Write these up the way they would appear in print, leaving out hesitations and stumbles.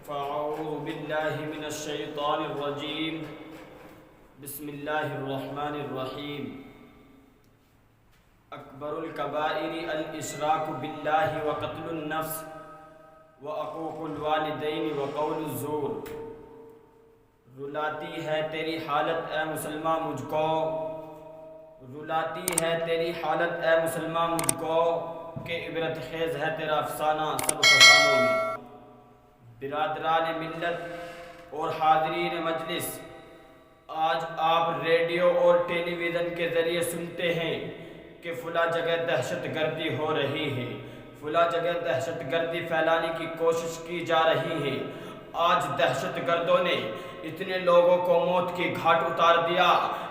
فاعوذ باللہ من الشیطان الرجیم بسم اللہ الرحمن الرحیم اکبر الکبائر الاشراک باللہ وقتل النفس وعقوق الوالدین وقول الزور۔ رلاتی ہے تیری حالت اے مسلمان مجھ کو، رلاتی ہے تیری حالت اے مسلمان مجھ کو، کہ عبرت خیز ہے تیرا افسانہ سب فسانوں میں۔ برادران ملت اور حاضرین مجلس، آج آپ ریڈیو اور ٹیلی ویژن کے ذریعے سنتے ہیں کہ فلاں جگہ دہشت گردی ہو رہی ہے، فلاں جگہ دہشت گردی پھیلانے کی کوشش کی جا رہی ہے۔ آج دہشت گردوں نے اتنے لوگوں کو موت کی گھاٹ اتار دیا،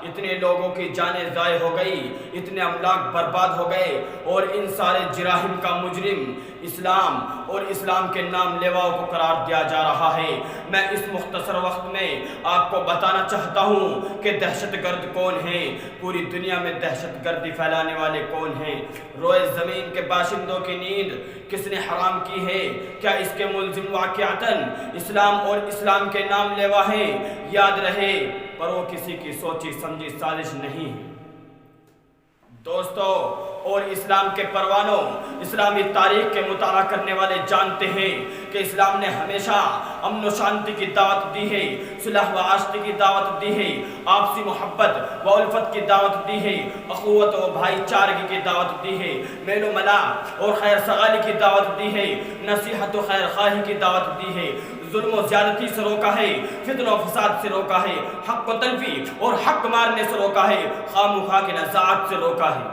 اتنے لوگوں کی جانیں ضائع ہو گئی، اتنے املاک برباد ہو گئے، اور ان سارے جرائم کا مجرم اسلام اور اسلام کے نام لیواؤں کو قرار دیا جا رہا ہے۔ میں اس مختصر وقت میں آپ کو بتانا چاہتا ہوں کہ دہشت گرد کون ہیں، پوری دنیا میں دہشت گردی پھیلانے والے کون ہیں۔ روئے زمین کے باشندوں کی نیند کس نے حرام کی ہے؟ کیا اس کے ملزم واقعتاً اسلام اور اسلام کے نام لیوا ہیں؟ یاد رہے، پر وہ کسی کی سوچی سمجھی سازش نہیں ہے۔ دوستو اور اسلام کے پروانوں، اسلامی تاریخ کے مطالعہ کرنے والے جانتے ہیں کہ اسلام نے ہمیشہ امن و شانتی کی دعوت دی ہے، صلح و آشتی کی دعوت دی ہے، آپسی محبت و الفت کی دعوت دی ہے، اخوت و بھائی چارگی کی دعوت دی ہے، میل و ملاح اور خیر سگالی کی دعوت دی ہے، نصیحت و خیر خواہی کی دعوت دی ہے، ظلم و زیادتی سے روکا ہے، فتنہ و فساد سے روکا ہے، حق و تلفی اور حق مارنے سے روکا ہے، خواہ مخواہ کے نزاعات سے روکا ہے۔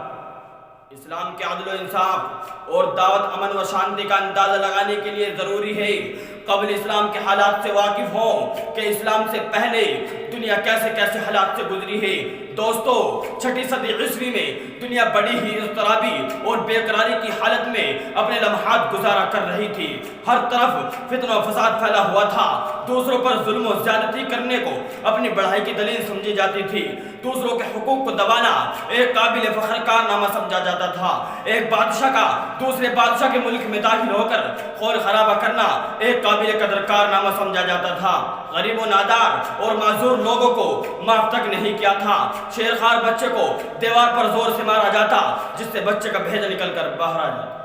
اسلام کے عدل و انصاف اور دعوت امن و شانتی کا اندازہ لگانے کے لیے ضروری ہے قبل اسلام کے حالات سے واقف ہوں کہ اسلام سے پہلے دنیا کیسے کیسے حالات سے گزری ہے۔ دوستو، چھٹی صدی عیسوی میں دنیا بڑی ہی اضطرابی اور بے قراری کی حالت میں اپنے لمحات گزارا کر رہی تھی۔ ہر طرف فتنہ و فساد پھیلا ہوا تھا، دوسروں پر ظلم و زیادتی کرنے کو اپنی بڑائی کی دلیل سمجھی جاتی تھی، دوسروں کے حقوق کو دبانا ایک قابل فخر کارنامہ سمجھا جاتا تھا، ایک بادشاہ کا دوسرے بادشاہ کے ملک میں داخل ہو کر خون خرابہ کرنا ایک قابل قدر کارنامہ سمجھا جاتا تھا، غریب و نادار اور معذور لوگوں کو معاف تک نہیں کیا تھا، شیرخوار بچے کو دیوار پر زور سے مارا جاتا جس سے بچے کا بھیجا نکل کر باہر آ جاتا۔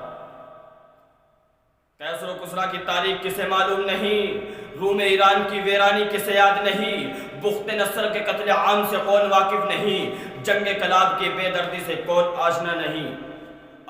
کیسر و کسریٰ کی تاریخ کسے معلوم نہیں، روم ایران کی ویرانی کسے یاد نہیں، بخت نصر کے قتل عام سے کون واقف نہیں، جنگ کلاب کی بے دردی سے کون آشنا نہیں۔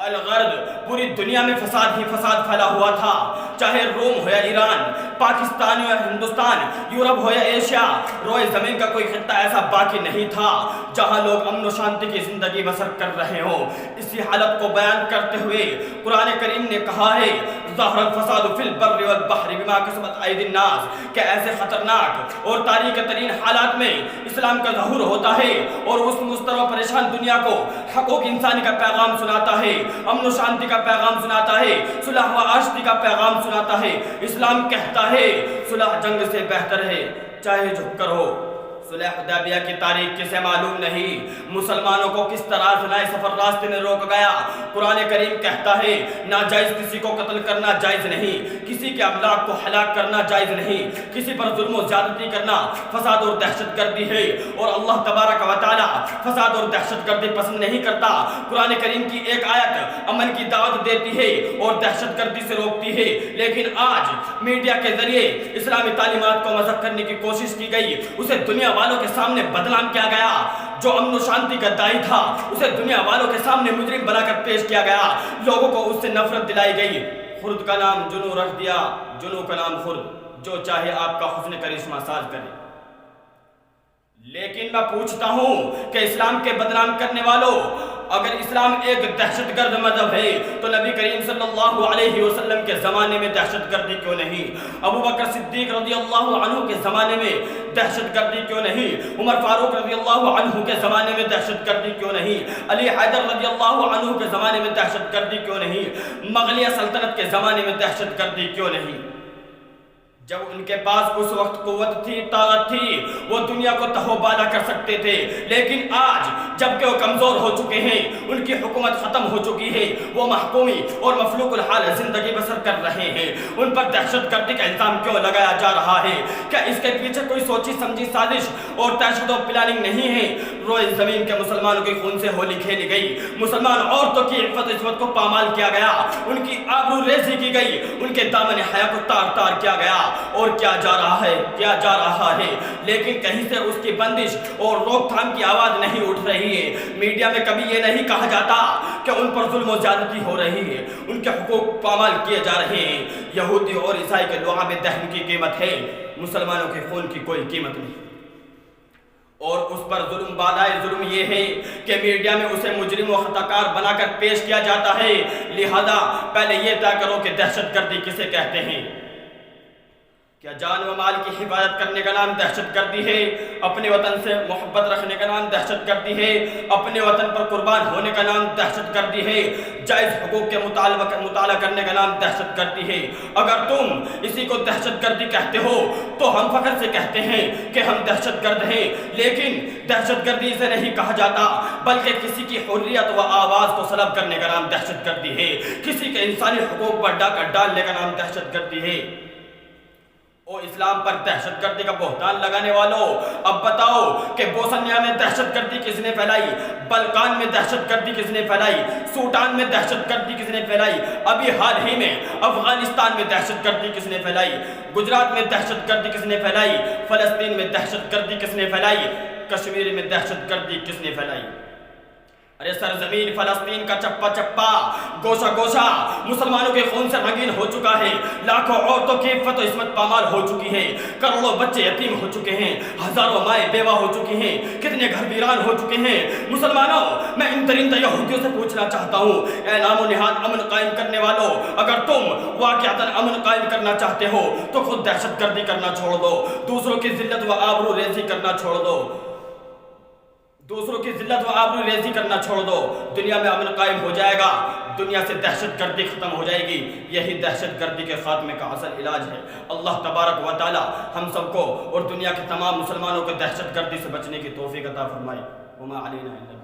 الغرض پوری دنیا میں فساد ہی فساد پھیلا ہوا تھا، چاہے روم ہو یا ایران، پاکستان ہو یا ہندوستان، یورپ ہو یا ایشیا، روئے زمین کا کوئی خطہ ایسا باقی نہیں تھا جہاں لوگ امن و شانتی کی زندگی بسر کر رہے ہوں۔ اسی حالت کو بیان کرتے ہوئے قرآن کریم نے کہا ہے ظہر الفساد فی البر والبحر بما کسبت ایدی الناس، کہ ایسے خطرناک اور تاریک ترین حالات میں اسلام کا ظہور ہوتا ہے اور اس مضطرب و پریشان دنیا کو حقوق انسانی کا پیغام سناتا ہے، امن و شانتی کا پیغام سناتا ہے، صلح و آشتی کا پیغام سناتا ہے۔ اسلام کہتا ہے صلح جنگ سے بہتر ہے، چاہے جھک کر ہو۔ صلح حدیبیہ کی تاریخ کسے معلوم نہیں، مسلمانوں کو کس طرح فنائے سفر راستے میں روک گیا۔ قرآن کریم کہتا ہے ناجائز کسی کو قتل کرنا جائز نہیں، کسی کے املاک کو ہلاک کرنا جائز نہیں، کسی پر ظلم و زیادتی کرنا فساد اور دہشت گردی ہے، اور اللہ تبارک و تعالی فساد اور دہشت گردی پسند نہیں کرتا۔ قرآن کریم کی ایک آیت امن کی دعوت دیتی ہے اور دہشت گردی سے روکتی ہے، لیکن آج میڈیا کے ذریعے اسلامی تعلیمات کو مذہب کرنے کی کوشش کی گئی، اسے دنیا والوں کے سامنے بدنام کیا گیا۔ جو امن و شانتی کا داعی تھا اسے دنیا والوں کے سامنے مجرم بنا کر پیش کیا گیا، لوگوں کو اس سے نفرت دلائی گئی۔ خرد کا نام جنو رکھ دیا، جنو کا نام خرد، جو چاہے آپ کا حسن کرشمہ ساز کرے۔ لیکن میں پوچھتا ہوں کہ اسلام کے بدنام کرنے والوں، اگر اسلام ایک دہشت گرد مذہب ہے تو نبی کریم صلی اللہ علیہ وسلم کے زمانے میں دہشت گردی کیوں نہیں؟ ابو بکر صدیق رضی اللہ عنہ کے زمانے میں دہشت گردی کیوں نہیں؟ عمر فاروق رضی اللہ عنہ کے زمانے میں دہشت گردی کیوں نہیں؟ علی حیدر رضی اللہ عنہ کے زمانے میں دہشت گردی کیوں نہیں؟ مغلیہ سلطنت کے زمانے میں دہشت گردی کیوں نہیں؟ جب ان کے پاس اس وقت قوت تھی، طاقت تھی، وہ دنیا کو تہو بالا کر سکتے تھے، لیکن آج جب کہ وہ کمزور ہو چکے ہیں، ان کی حکومت ختم ہو چکی ہے، وہ محکومی اور مفلوق الحال زندگی بسر کر رہے ہیں، ان پر دہشت گردی کا الزام کیوں لگایا جا رہا ہے؟ کیا اس کے پیچھے کوئی سوچی سمجھی سازش اور تشدد و پلاننگ نہیں ہے؟ روئے زمین کے مسلمانوں کے خون سے ہولی کھیلی گئی، مسلمان عورتوں کی عفت عصمت کو پامال کیا گیا، ان کی آبرو ریزی کی گئی، ان کے دامن حیا کو تار تار کیا گیا، اور کیا جا رہا ہے، لیکن کہیں سے اس کی بندش اور روک تھام کی آواز نہیں اٹھ رہی ہے۔ میڈیا میں کبھی یہ نہیں کہا جاتا کہ ان پر ظلم و زیادتی ہو رہی ہے، ان کے حقوق پامال کیے جا رہے ہیں۔ یہودی اور عیسائی کے لعاب دہن کی قیمت ہے، مسلمانوں کے خون کی کوئی قیمت نہیں، اور اس پر ظلم بالائے ظلم یہ ہے کہ میڈیا میں اسے مجرم و خطا کار بنا کر پیش کیا جاتا ہے۔ لہذا پہلے یہ طے کرو کہ دہشت گردی کسے کہتے ہیں۔ کیا جان و مال کی حفاظت کرنے کا نام دہشت گردی ہے؟ اپنے وطن سے محبت رکھنے کا نام دہشت گردی ہے؟ اپنے وطن پر قربان ہونے کا نام دہشت گردی ہے؟ جائز حقوق کے مطالعہ کرنے کا نام دہشت گردی ہے؟ اگر تم اسی کو دہشت گردی کہتے ہو تو ہم فخر سے کہتے ہیں کہ ہم دہشت گرد ہیں، لیکن دہشت گردی اسے نہیں کہا جاتا، بلکہ کسی کی حریت و آواز کو سلب کرنے کا نام دہشت گردی ہے، کسی کے انسانی حقوق پر ڈاکہ ڈالنے کا نام دہشت گردی ہے۔ او اسلام پر دہشت گردی کا بہتان لگانے والوں، اب بتاؤ کہ بوسنیا میں دہشت گردی کس نے پھیلائی؟ بلکان میں دہشت گردی کس نے پھیلائی؟ سوڈان میں دہشت گردی کس نے پھیلائی؟ ابھی حال ہی میں افغانستان میں دہشت گردی کس نے پھیلائی؟ گجرات میں دہشت گردی کس نے پھیلائی؟ فلسطین میں دہشت گردی کس نے پھیلائی؟ کشمیر میں دہشت گردی کس نے پھیلائی؟ ارے سرزمین فلسطین کا چپا چپا، گوشہ گوشہ مسلمانوں کے خون سے رنگین ہو چکا ہے، لاکھوں عورتوں کی عفت و عصمت پامال ہو چکی ہے، کروڑوں بچے یتیم ہو چکے ہیں، ہزاروں مائیں بیوہ ہو چکی ہیں، کتنے گھر ویران ہو چکے ہیں۔ مسلمانوں، میں ان درندہ یہودیوں سے پوچھنا چاہتا ہوں، اے نام و نہاد امن قائم کرنے والوں، اگر تم واقعتاً امن قائم کرنا چاہتے ہو تو خود دہشت گردی کرنا چھوڑ دو، دوسروں کی ذلت و آبرو ریزی کرنا چھوڑ دو، کرنا چھوڑ دو، دنیا میں امن قائم ہو جائے گا، دنیا سے دہشت گردی ختم ہو جائے گی۔ یہی دہشت گردی کے خاتمے کا اصل علاج ہے۔ اللہ تبارک و تعالی ہم سب کو اور دنیا کے تمام مسلمانوں کو دہشت گردی سے بچنے کی توفیق عطا فرمائے۔ وما علینا الا